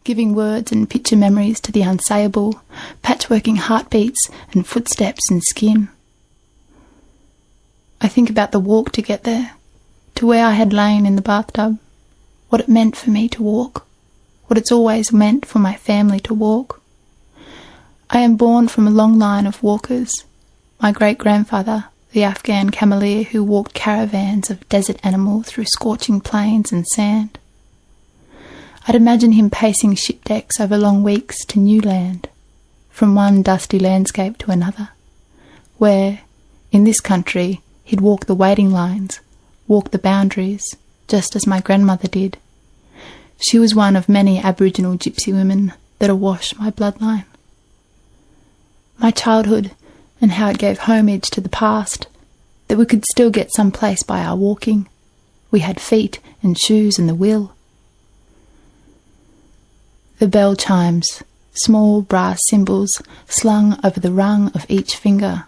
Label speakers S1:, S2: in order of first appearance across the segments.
S1: giving words and picture memories to the unsayable, patchworking heartbeats and footsteps and skin. I think about the walk to get there, to where I had lain in the bathtub, what it meant for me to walk, what it's always meant for my family to walk. I am born from a long line of walkers. My great-grandfather, the Afghan cameleer who walked caravans of desert animals through scorching plains and sand. I'd imagine him pacing ship decks over long weeks to new land, from one dusty landscape to another, where, in this country, he'd walk the waiting lines, walk the boundaries, just as my grandmother did. She was one of many Aboriginal gypsy women that awash my bloodline. My childhood, and how it gave homage to the past, that we could still get some place by our walking. We had feet and shoes and the will. The bell chimes, small brass cymbals slung over the rung of each finger.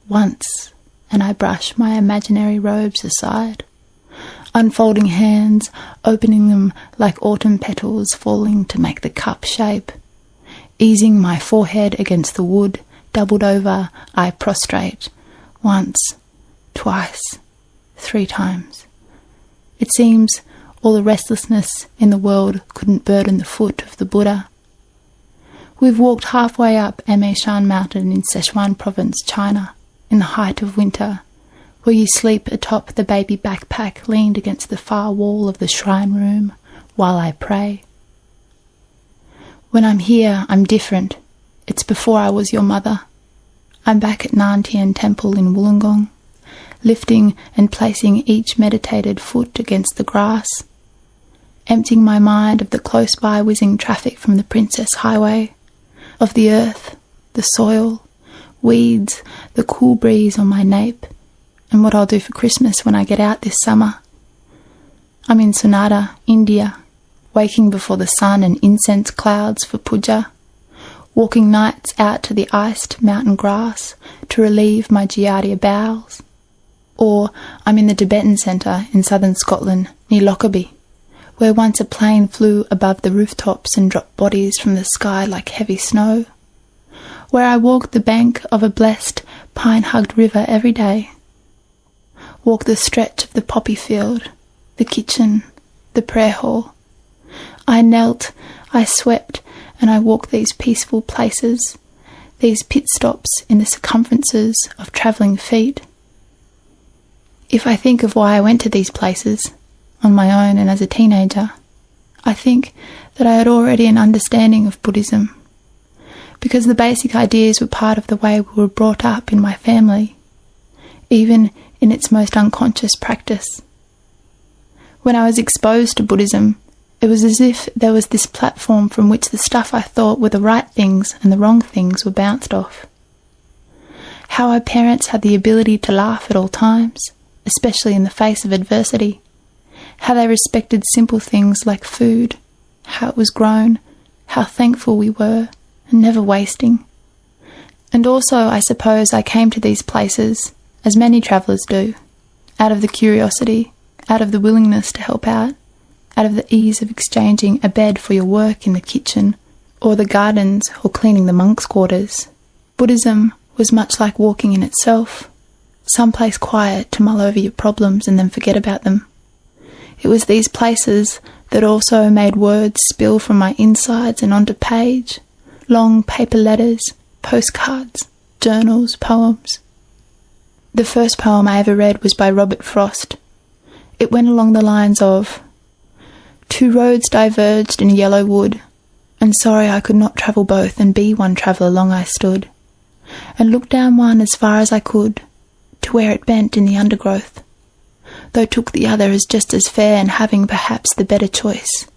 S1: Once, and I brush my imaginary robes aside, unfolding hands, opening them like autumn petals falling to make the cup shape. Easing my forehead against the wood, doubled over, I prostrate. Once, twice, 3 times. It seems all the restlessness in the world couldn't burden the foot of the Buddha. We've walked halfway up Ameshan Mountain in Sichuan Province, China, in the height of winter, where you sleep atop the baby backpack leaned against the far wall of the shrine room while I pray. When I'm here, I'm different. It's before I was your mother. I'm back at Nantian Temple in Wollongong, lifting and placing each meditated foot against the grass, emptying my mind of the close-by whizzing traffic from the Princess Highway, of the earth, the soil, weeds, the cool breeze on my nape, and what I'll do for Christmas when I get out this summer. I'm in Sonata, India, waking before the sun and incense clouds for puja, walking nights out to the iced mountain grass to relieve my giardia bowels. Or I'm in the Tibetan Centre in southern Scotland, near Lockerbie, where once a plane flew above the rooftops and dropped bodies from the sky like heavy snow, where I walk the bank of a blessed, pine-hugged river every day, walk the stretch of the poppy field, the kitchen, the prayer hall. I knelt, I swept, and I walked these peaceful places, these pit stops in the circumferences of travelling feet. If I think of why I went to these places, on my own and as a teenager, I think that I had already an understanding of Buddhism, because the basic ideas were part of the way we were brought up in my family, even in its most unconscious practice. When I was exposed to Buddhism, it was as if there was this platform from which the stuff I thought were the right things and the wrong things were bounced off. How our parents had the ability to laugh at all times, especially in the face of adversity. How they respected simple things like food, how it was grown, how thankful we were, and never wasting. And also, I suppose, I came to these places, as many travellers do, out of the curiosity, out of the willingness to help out of the ease of exchanging a bed for your work in the kitchen, or the gardens, or cleaning the monks' quarters. Buddhism was much like walking in itself, someplace quiet to mull over your problems and then forget about them. It was these places that also made words spill from my insides and onto page, long paper letters, postcards, journals, poems. The first poem I ever read was by Robert Frost. It went along the lines of, "Two roads diverged in yellow wood, and sorry I could not travel both, and be one traveller long I stood, and looked down one as far as I could, to where it bent in the undergrowth, though took the other as just as fair and having perhaps the better choice,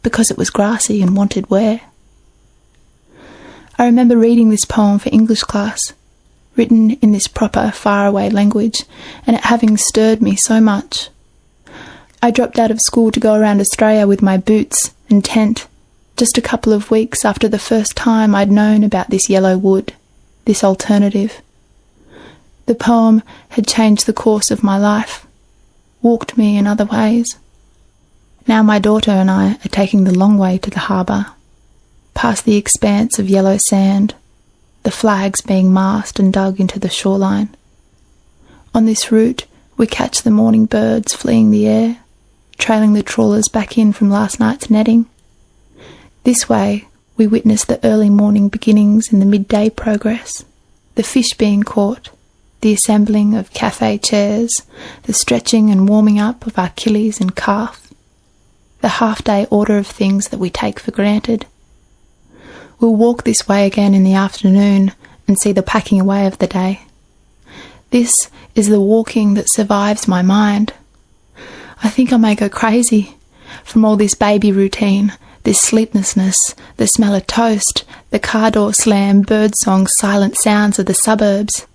S1: because it was grassy and wanted wear." I remember reading this poem for English class, written in this proper, faraway language, and it having stirred me so much. I dropped out of school to go around Australia with my boots and tent, just a couple of weeks after the first time I'd known about this yellow wood, this alternative. The poem had changed the course of my life, walked me in other ways. Now my daughter and I are taking the long way to the harbour, past the expanse of yellow sand, the flags being masked and dug into the shoreline. On this route, we catch the morning birds fleeing the air, trailing the trawlers back in from last night's netting. This way, we witness the early morning beginnings in the midday progress, the fish being caught, the assembling of cafe chairs, the stretching and warming up of Achilles and calf, the half-day order of things that we take for granted. We'll walk this way again in the afternoon and see the packing away of the day. This is the walking that survives my mind. I think I may go crazy from all this baby routine, this sleeplessness, the smell of toast, the car door slam, birdsong, silent sounds of the suburbs.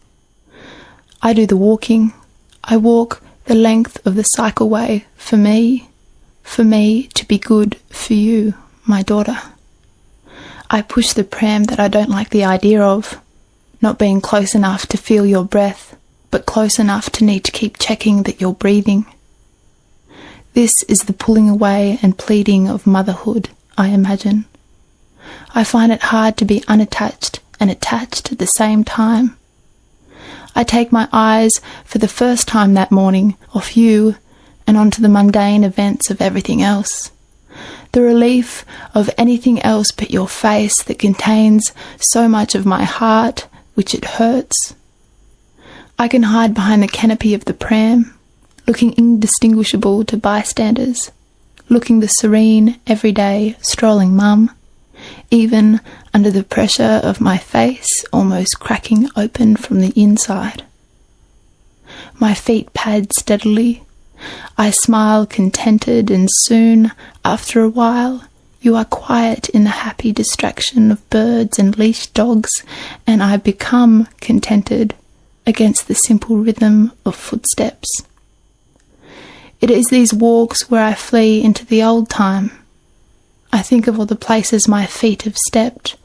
S1: I do the walking. I walk the length of the cycleway for me to be good for you, my daughter. I push the pram that I don't like the idea of, not being close enough to feel your breath, but close enough to need to keep checking that you're breathing. This is the pulling away and pleading of motherhood, I imagine. I find it hard to be unattached and attached at the same time. I take my eyes for the first time that morning off you and onto the mundane events of everything else. The relief of anything else but your face that contains so much of my heart, which it hurts. I can hide behind the canopy of the pram, looking indistinguishable to bystanders, looking the serene, everyday, strolling mum, even under the pressure of my face almost cracking open from the inside. My feet pad steadily. I smile contented, and soon, after a while, you are quiet in the happy distraction of birds and leashed dogs, and I become contented against the simple rhythm of footsteps. It is these walks where I flee into the old time. I think of all the places my feet have stepped,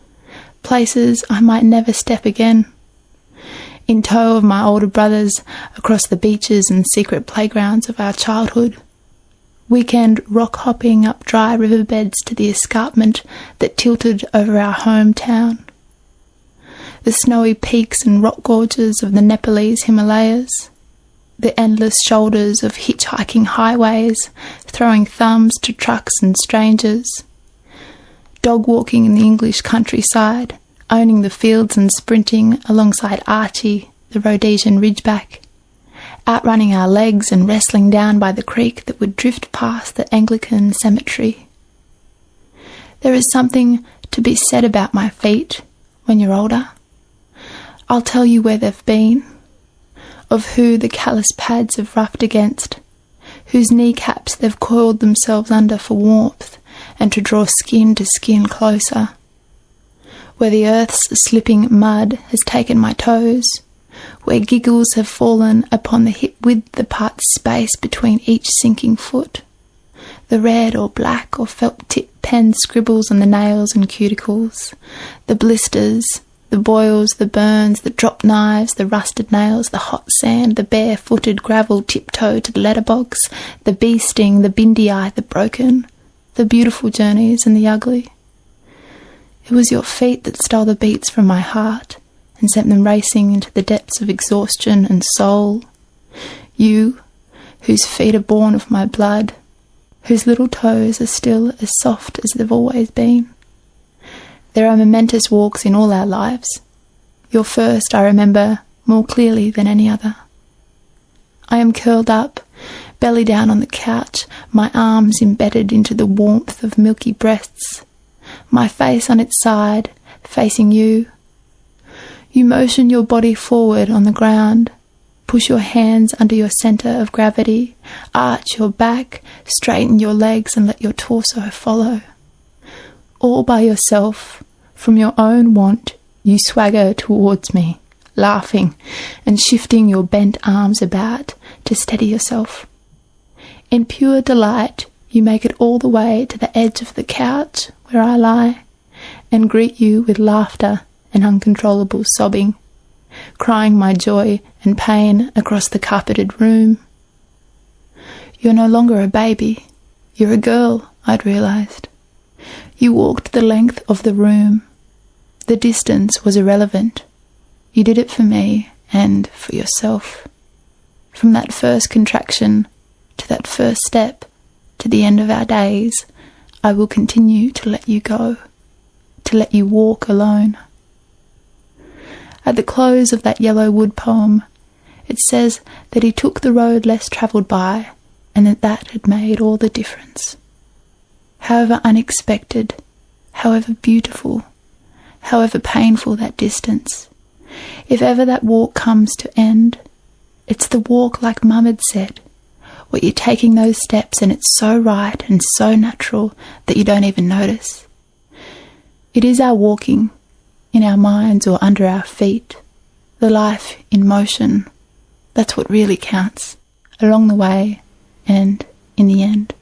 S1: places I might never step again. In tow of my older brothers across the beaches and secret playgrounds of our childhood. Weekend rock-hopping up dry riverbeds to the escarpment that tilted over our hometown. The snowy peaks and rock gorges of the Nepalese Himalayas. The endless shoulders of hitchhiking highways, throwing thumbs to trucks and strangers. Dog walking in the English countryside, owning the fields and sprinting alongside Archie, the Rhodesian Ridgeback. Outrunning our legs and wrestling down by the creek that would drift past the Anglican cemetery. There is something to be said about my feet when you're older. I'll tell you where they've been, of who the callous pads have roughed against, whose kneecaps they've coiled themselves under for warmth and to draw skin to skin closer, where the earth's slipping mud has taken my toes, where giggles have fallen upon the hip-width apart space between each sinking foot, the red or black or felt-tip pen scribbles on the nails and cuticles, the blisters, the boils, the burns, the dropped knives, the rusted nails, the hot sand, the bare-footed gravel tiptoe to the letterbox, the bee sting, the bindi eye, the broken, the beautiful journeys and the ugly. It was your feet that stole the beats from my heart and sent them racing into the depths of exhaustion and soul. You, whose feet are born of my blood, whose little toes are still as soft as they've always been. There are momentous walks in all our lives. Your first I remember more clearly than any other. I am curled up, belly down on the couch, my arms embedded into the warmth of milky breasts, my face on its side, facing you. You motion your body forward on the ground, push your hands under your centre of gravity, arch your back, straighten your legs and let your torso follow. All by yourself, from your own want, you swagger towards me, laughing and shifting your bent arms about to steady yourself. In pure delight, you make it all the way to the edge of the couch where I lie, and greet you with laughter and uncontrollable sobbing, crying my joy and pain across the carpeted room. You're no longer a baby, you're a girl, I'd realised. You walked the length of the room. The distance was irrelevant. You did it for me and for yourself. From that first contraction to that first step to the end of our days, I will continue to let you go, to let you walk alone. At the close of that Yellow Wood poem, it says that he took the road less travelled by, and that had made all the difference. However unexpected, however beautiful, however painful that distance, if ever that walk comes to end, it's the walk like Mum had said, where you're taking those steps and it's so right and so natural that you don't even notice. It is our walking, in our minds or under our feet, the life in motion. That's what really counts, along the way and in the end.